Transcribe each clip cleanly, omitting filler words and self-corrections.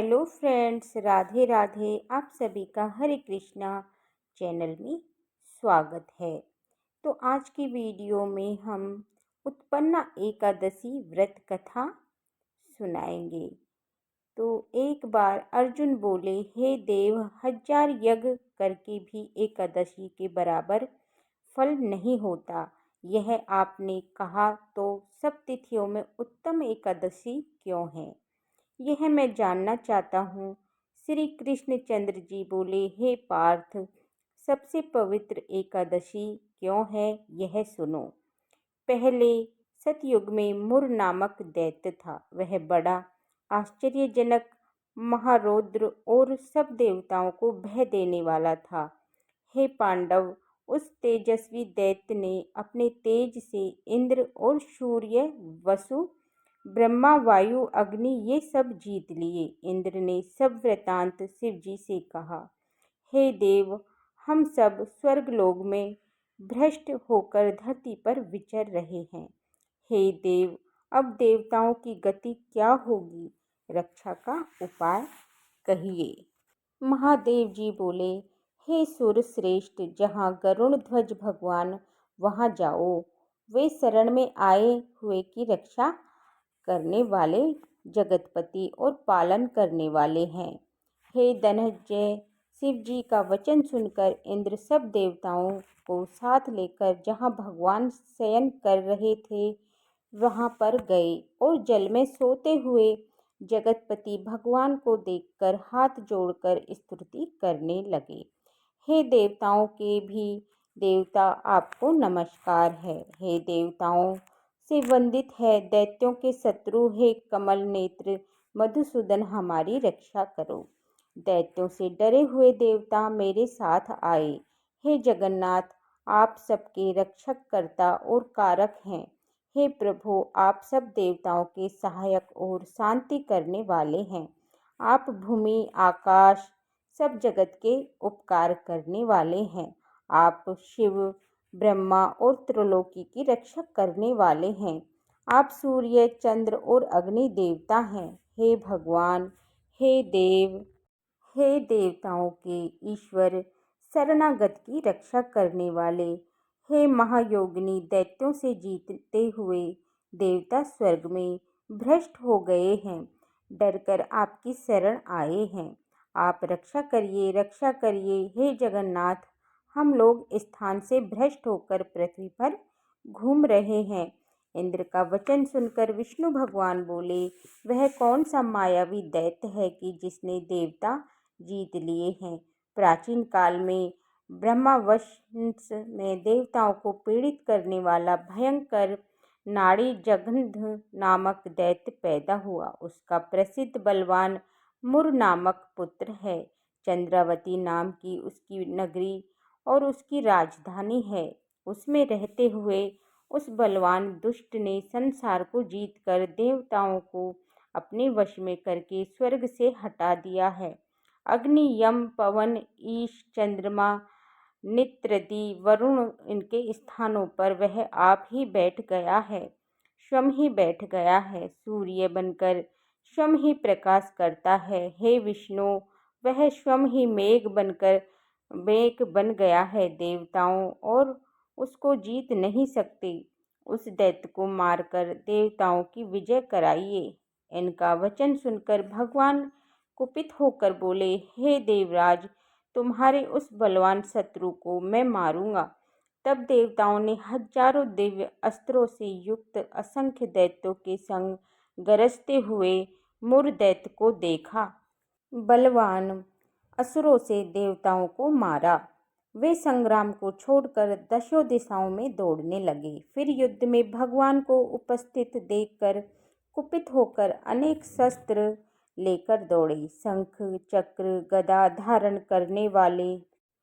Hello friends, Radhe Radhe. आप सभी का हरे कृष्णा चैनल में स्वागत है। तो आज की वीडियो में हम उत्पन्ना एकादशी व्रत कथा सुनाएंगे। तो एक बार अर्जुन बोले, हे देव, 1000 यज्ञ करके भी एकादशी के बराबर फल नहीं होता। यह आपने कहा तो सब तिथियों में उत्तम एकादशी क्यों है, यह मैं जानना चाहता हूँ। श्री कृष्ण चंद्र जी बोले, हे पार्थ, सबसे पवित्र एकादशी क्यों है, यह सुनो। पहले सतयुग में मुर नामक दैत्य था। वह बड़ा आश्चर्यजनक, महारौद्र और सब देवताओं को भय देने वाला था। हे पांडव, उस तेजस्वी दैत्य ने अपने तेज से इंद्र और सूर्य, वसु, ब्रह्मा, वायु, अग्नि ये सब जीत लिए। इंद्र ने सब वृतांत शिव जी से कहा, हे देव, हम सब स्वर्गलोक में भ्रष्ट होकर धरती पर विचर रहे हैं। हे देव, अब देवताओं की गति क्या होगी, रक्षा का उपाय कहिए। महादेव जी बोले, हे सुर श्रेष्ठ, जहाँ गरुण ध्वज भगवान वहाँ जाओ। वे शरण में आए हुए की रक्षा करने वाले, जगतपति और पालन करने वाले हैं। हे धनंजय, शिव जी का वचन सुनकर इंद्र सब देवताओं को साथ लेकर जहाँ भगवान शयन कर रहे थे वहाँ पर गए और जल में सोते हुए जगतपति भगवान को देखकर हाथ जोड़कर स्तुति करने लगे। हे देवताओं के भी देवता, आपको नमस्कार है। हे देवताओं से वंदित है दैत्यों के शत्रु, हे कमल नेत्र मधुसूदन, हमारी रक्षा करो। दैत्यों से डरे हुए देवता मेरे साथ आए। हे जगन्नाथ, आप सबके रक्षक, कर्ता और कारक हैं। हे प्रभु, आप सब देवताओं के सहायक और शांति करने वाले हैं। आप भूमि, आकाश, सब जगत के उपकार करने वाले हैं। आप शिव, ब्रह्मा और त्रिलोकी की रक्षा करने वाले हैं। आप सूर्य, चंद्र और अग्नि देवता हैं। हे भगवान, हे देव, हे देवताओं के ईश्वर, शरणागत की रक्षा करने वाले, हे महायोगिनी, दैत्यों से जीतते हुए देवता स्वर्ग में भ्रष्ट हो गए हैं, डरकर आपकी शरण आए हैं। आप रक्षा करिए, रक्षा करिए। हे जगन्नाथ, हम लोग इस स्थान से भ्रष्ट होकर पृथ्वी पर घूम रहे हैं। इंद्र का वचन सुनकर विष्णु भगवान बोले, वह कौन सा मायावी दैत्य है कि जिसने देवता जीत लिए हैं। प्राचीन काल में ब्रह्मावंश में देवताओं को पीड़ित करने वाला भयंकर नाड़ी जघन्ध नामक दैत्य पैदा हुआ। उसका प्रसिद्ध बलवान मुर नामक पुत्र है। चंद्रावती नाम की उसकी नगरी और उसकी राजधानी है। उसमें रहते हुए उस बलवान दुष्ट ने संसार को जीतकर देवताओं को अपने वश में करके स्वर्ग से हटा दिया है। अग्नि, यम, पवन, ईश, चंद्रमा, नित्रदी, वरुण, इनके स्थानों पर वह आप ही बैठ गया है, स्वयं ही बैठ गया है। सूर्य बनकर स्वयं ही प्रकाश करता है। हे विष्णु, वह स्वयं ही मेघ बन गया है। देवताओं और उसको जीत नहीं सकते। उस दैत्य को मारकर देवताओं की विजय कराइए। इनका वचन सुनकर भगवान कुपित होकर बोले, हे देवराज, तुम्हारे उस बलवान शत्रु को मैं मारूंगा। तब देवताओं ने हजारों दिव्य अस्त्रों से युक्त असंख्य दैत्यों के संग गरजते हुए मुर दैत्य को देखा। बलवान असुरों से देवताओं को मारा। वे संग्राम को छोड़कर दशों दिशाओं में दौड़ने लगे। फिर युद्ध में भगवान को उपस्थित देखकर कुपित होकर अनेक शस्त्र लेकर दौड़े। शंख, चक्र, गदा धारण करने वाले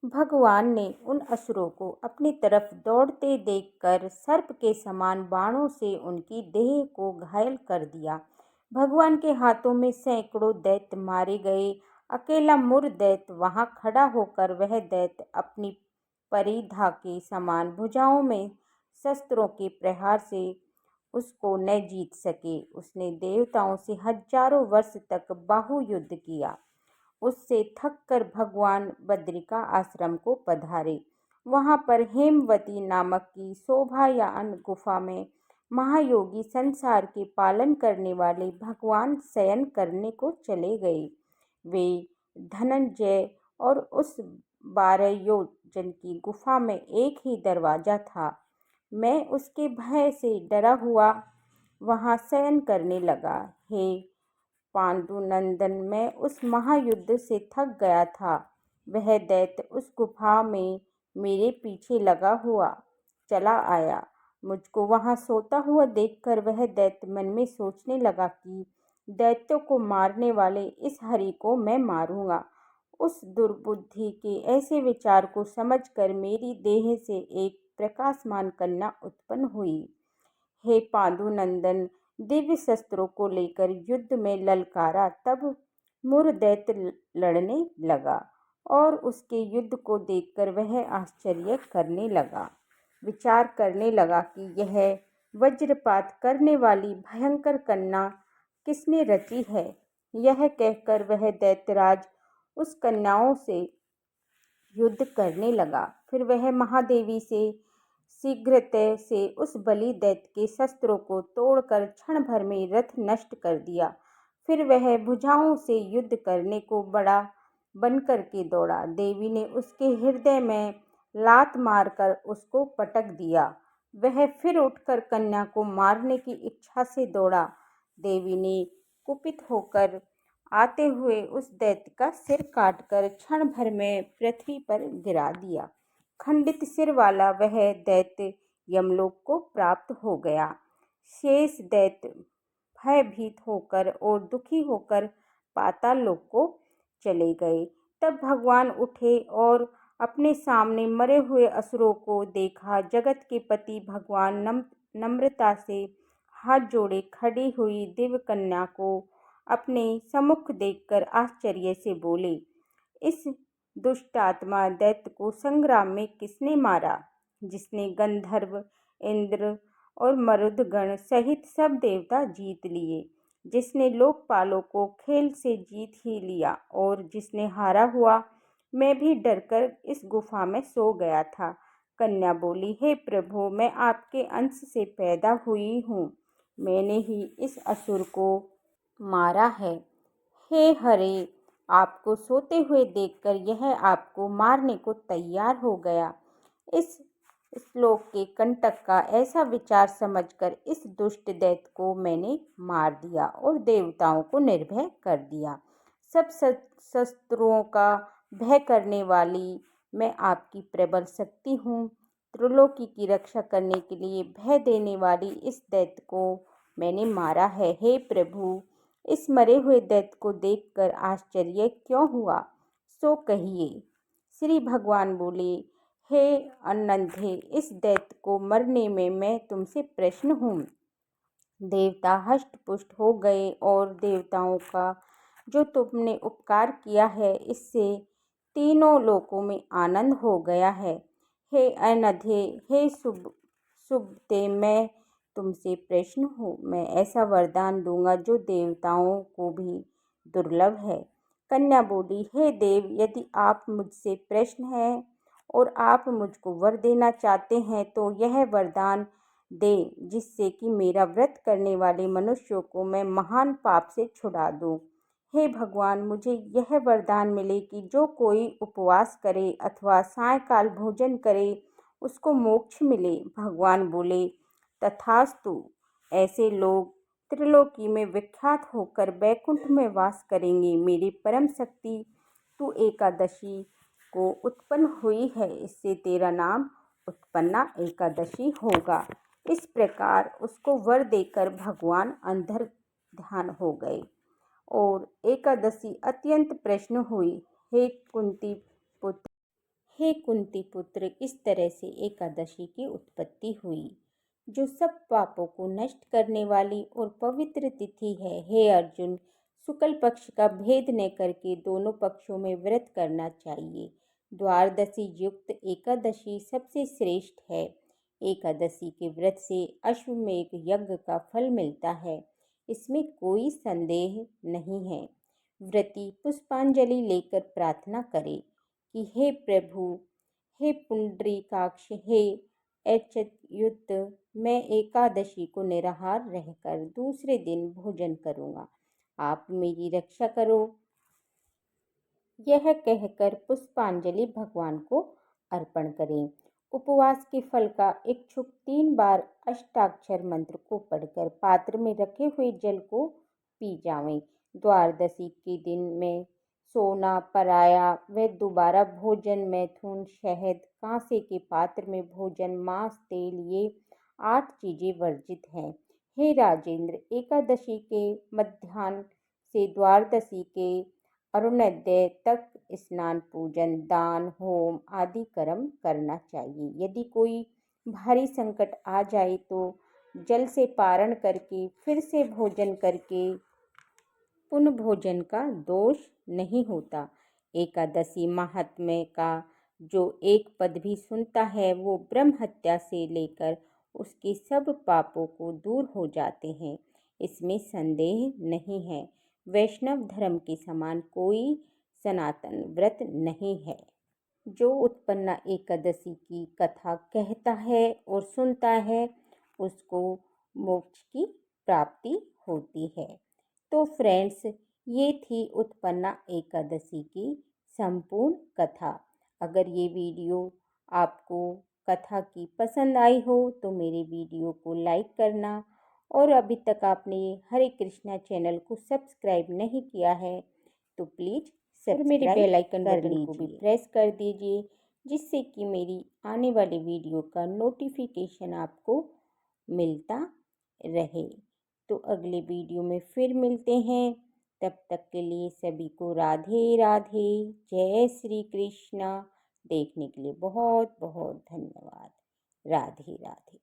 भगवान ने उन असुरों को अपनी तरफ दौड़ते देखकर सर्प के समान बाणों से उनकी देह को घायल कर दिया। भगवान के हाथों में सैकड़ों दैत्य मारे गए। अकेला मुर दैत्य वहां खड़ा होकर वह दैत्य अपनी परिधा के समान भुजाओं में शस्त्रों के प्रहार से उसको न जीत सके। उसने देवताओं से हजारों वर्ष तक बाहुयुद्ध किया। उससे थक कर भगवान बद्रिका आश्रम को पधारे। वहां पर हेमवती नामक की शोभायान गुफा में महायोगी संसार के पालन करने वाले भगवान शयन करने को चले गए। वे धनंजय और उस 12 योजन की गुफा में एक ही दरवाजा था। मैं उसके भय से डरा हुआ वहां शयन करने लगा। हे पांडुनंदन, मैं उस महायुद्ध से थक गया था। वह दैत्य उस गुफा में मेरे पीछे लगा हुआ चला आया। मुझको वहां सोता हुआ देखकर वह दैत्य मन में सोचने लगा कि दैत्यों को मारने वाले इस हरि को मैं मारूंगा। उस दुर्बुद्धि के ऐसे विचार को समझकर मेरी देह से एक प्रकाशमान कन्या उत्पन्न हुई। हे पांडुनंदन, दिव्य शस्त्रों को लेकर युद्ध में ललकारा। तब मुर दैत्य लड़ने लगा और उसके युद्ध को देखकर वह आश्चर्य करने लगा। विचार करने लगा कि यह वज्रपात करने वाली भयंकर कन्या किसने रची है। यह कहकर वह दैत्यराज उस कन्याओं से युद्ध करने लगा। फिर वह महादेवी से शीघ्रता से उस बलि दैत्य के शस्त्रों को तोड़कर क्षण भर में रथ नष्ट कर दिया। फिर वह भुजाओं से युद्ध करने को बड़ा बन करके दौड़ा। देवी ने उसके हृदय में लात मारकर उसको पटक दिया। वह फिर उठकर कन्या को मारने की इच्छा से दौड़ा। देवी ने कुपित होकर आते हुए उस दैत्य का सिर काटकर क्षण भर में पृथ्वी पर गिरा दिया। खंडित सिर वाला वह दैत्य यमलोक को प्राप्त हो गया। शेष दैत्य भयभीत होकर और दुखी होकर पाताल लोक को चले गए। तब भगवान उठे और अपने सामने मरे हुए असुरों को देखा। जगत के पति भगवान नम्रता से हाथ जोड़े खड़ी हुई दिव्य कन्या को अपने सम्मुख देखकर आश्चर्य से बोले, इस दुष्टात्मा दैत्य को संग्राम में किसने मारा, जिसने गंधर्व, इंद्र और मरुदगण सहित सब देवता जीत लिए, जिसने लोकपालों को खेल से जीत ही लिया और जिसने हारा हुआ मैं भी डरकर इस गुफा में सो गया था। कन्या बोली, हे प्रभु, मैं आपके अंश से पैदा हुई हूँ। मैंने ही इस असुर को मारा है। हे हरे, आपको सोते हुए देखकर यह आपको मारने को तैयार हो गया। इस श्लोक के कंटक का ऐसा विचार समझकर इस दुष्ट दैत्य को मैंने मार दिया और देवताओं को निर्भय कर दिया। सब शस्त्रों का भय करने वाली मैं आपकी प्रबल शक्ति हूँ। त्रिलोकी की रक्षा करने के लिए भय देने वाली इस दैत्य को मैंने मारा है। हे प्रभु, इस मरे हुए दैत्य को देखकर आश्चर्य क्यों हुआ, सो कहिए। श्री भगवान बोले, हे अनंधे, इस दैत्य को मरने में मैं तुमसे प्रसन्न हूँ। देवता हष्ट पुष्ट हो गए और देवताओं का जो तुमने उपकार किया है इससे तीनों लोकों में आनंद हो गया है। हे अनधे, हे शुभते, मैं तुमसे प्रसन्न हूँ। मैं ऐसा वरदान दूंगा जो देवताओं को भी दुर्लभ है। कन्या बोली, हे देव, यदि आप मुझसे प्रसन्न हैं और आप मुझको वर देना चाहते हैं तो यह वरदान दे, जिससे कि मेरा व्रत करने वाले मनुष्यों को मैं महान पाप से छुड़ा दूं। हे भगवान, मुझे यह वरदान मिले कि जो कोई उपवास करे अथवा सायंकाल भोजन करे उसको मोक्ष मिले। भगवान बोले, तथास्तु। ऐसे लोग त्रिलोकी में विख्यात होकर बैकुंठ में वास करेंगे। मेरी परम शक्ति तू एकादशी को उत्पन्न हुई है, इससे तेरा नाम उत्पन्ना एकादशी होगा। इस प्रकार उसको वर देकर भगवान अंतर ध्यान हो गए और एकादशी अत्यंत प्रसन्न हुई। हे कुंती पुत्र, हे कुंती पुत्र, इस तरह से एकादशी की उत्पत्ति हुई, जो सब पापों को नष्ट करने वाली और पवित्र तिथि है। हे अर्जुन, शुक्ल पक्ष का भेद न करके दोनों पक्षों में व्रत करना चाहिए। द्वादशी युक्त एकादशी सबसे श्रेष्ठ है। एकादशी के व्रत से अश्वमेध यज्ञ का फल मिलता है, इसमें कोई संदेह नहीं है। व्रती पुष्पांजलि लेकर प्रार्थना करे कि हे प्रभु, हे पुंडरीकाक्ष, हे अच्युत, मैं एकादशी को निराहार रहकर दूसरे दिन भोजन करूँगा, आप मेरी रक्षा करो। यह कहकर पुष्पांजलि भगवान को अर्पण करें। उपवास के फल का इच्छुक 3 बार अष्टाक्षर मंत्र को पढ़कर पात्र में रखे हुए जल को पी जावें। द्वादशी के दिन में सोना, पराया व दोबारा भोजन, मैथुन, शहद, कांसे के पात्र में भोजन, मांस, तेल, ये 8 चीजें वर्जित हैं। हे राजेंद्र, एकादशी के मध्याह्न से द्वादशी के अरुणोदय तक स्नान, पूजन, दान, होम आदि कर्म करना चाहिए। यदि कोई भारी संकट आ जाए तो जल से पारण करके फिर से भोजन करके पुनः भोजन का दोष नहीं होता। एकादशी महात्म्य का जो एक पद भी सुनता है वो ब्रह्म हत्या से लेकर उसके सब पापों को दूर हो जाते हैं, इसमें संदेह नहीं है। वैष्णव धर्म के समान कोई सनातन व्रत नहीं है। जो उत्पन्ना एकादशी की कथा कहता है और सुनता है उसको मोक्ष की प्राप्ति होती है। तो फ्रेंड्स, ये थी उत्पन्ना एकादशी की संपूर्ण कथा। अगर ये वीडियो आपको कथा की पसंद आई हो तो मेरे वीडियो को लाइक करना, और अभी तक आपने हरे कृष्णा चैनल को सब्सक्राइब नहीं किया है तो प्लीज़ सब्सक्राइब, मेरे बेल आइकन बटन को भी प्रेस कर दीजिए, जिससे कि मेरी आने वाले वीडियो का नोटिफिकेशन आपको मिलता रहे। तो अगले वीडियो में फिर मिलते हैं, तब तक के लिए सभी को राधे राधे, जय श्री कृष्णा। देखने के लिए बहुत बहुत धन्यवाद। राधे राधे।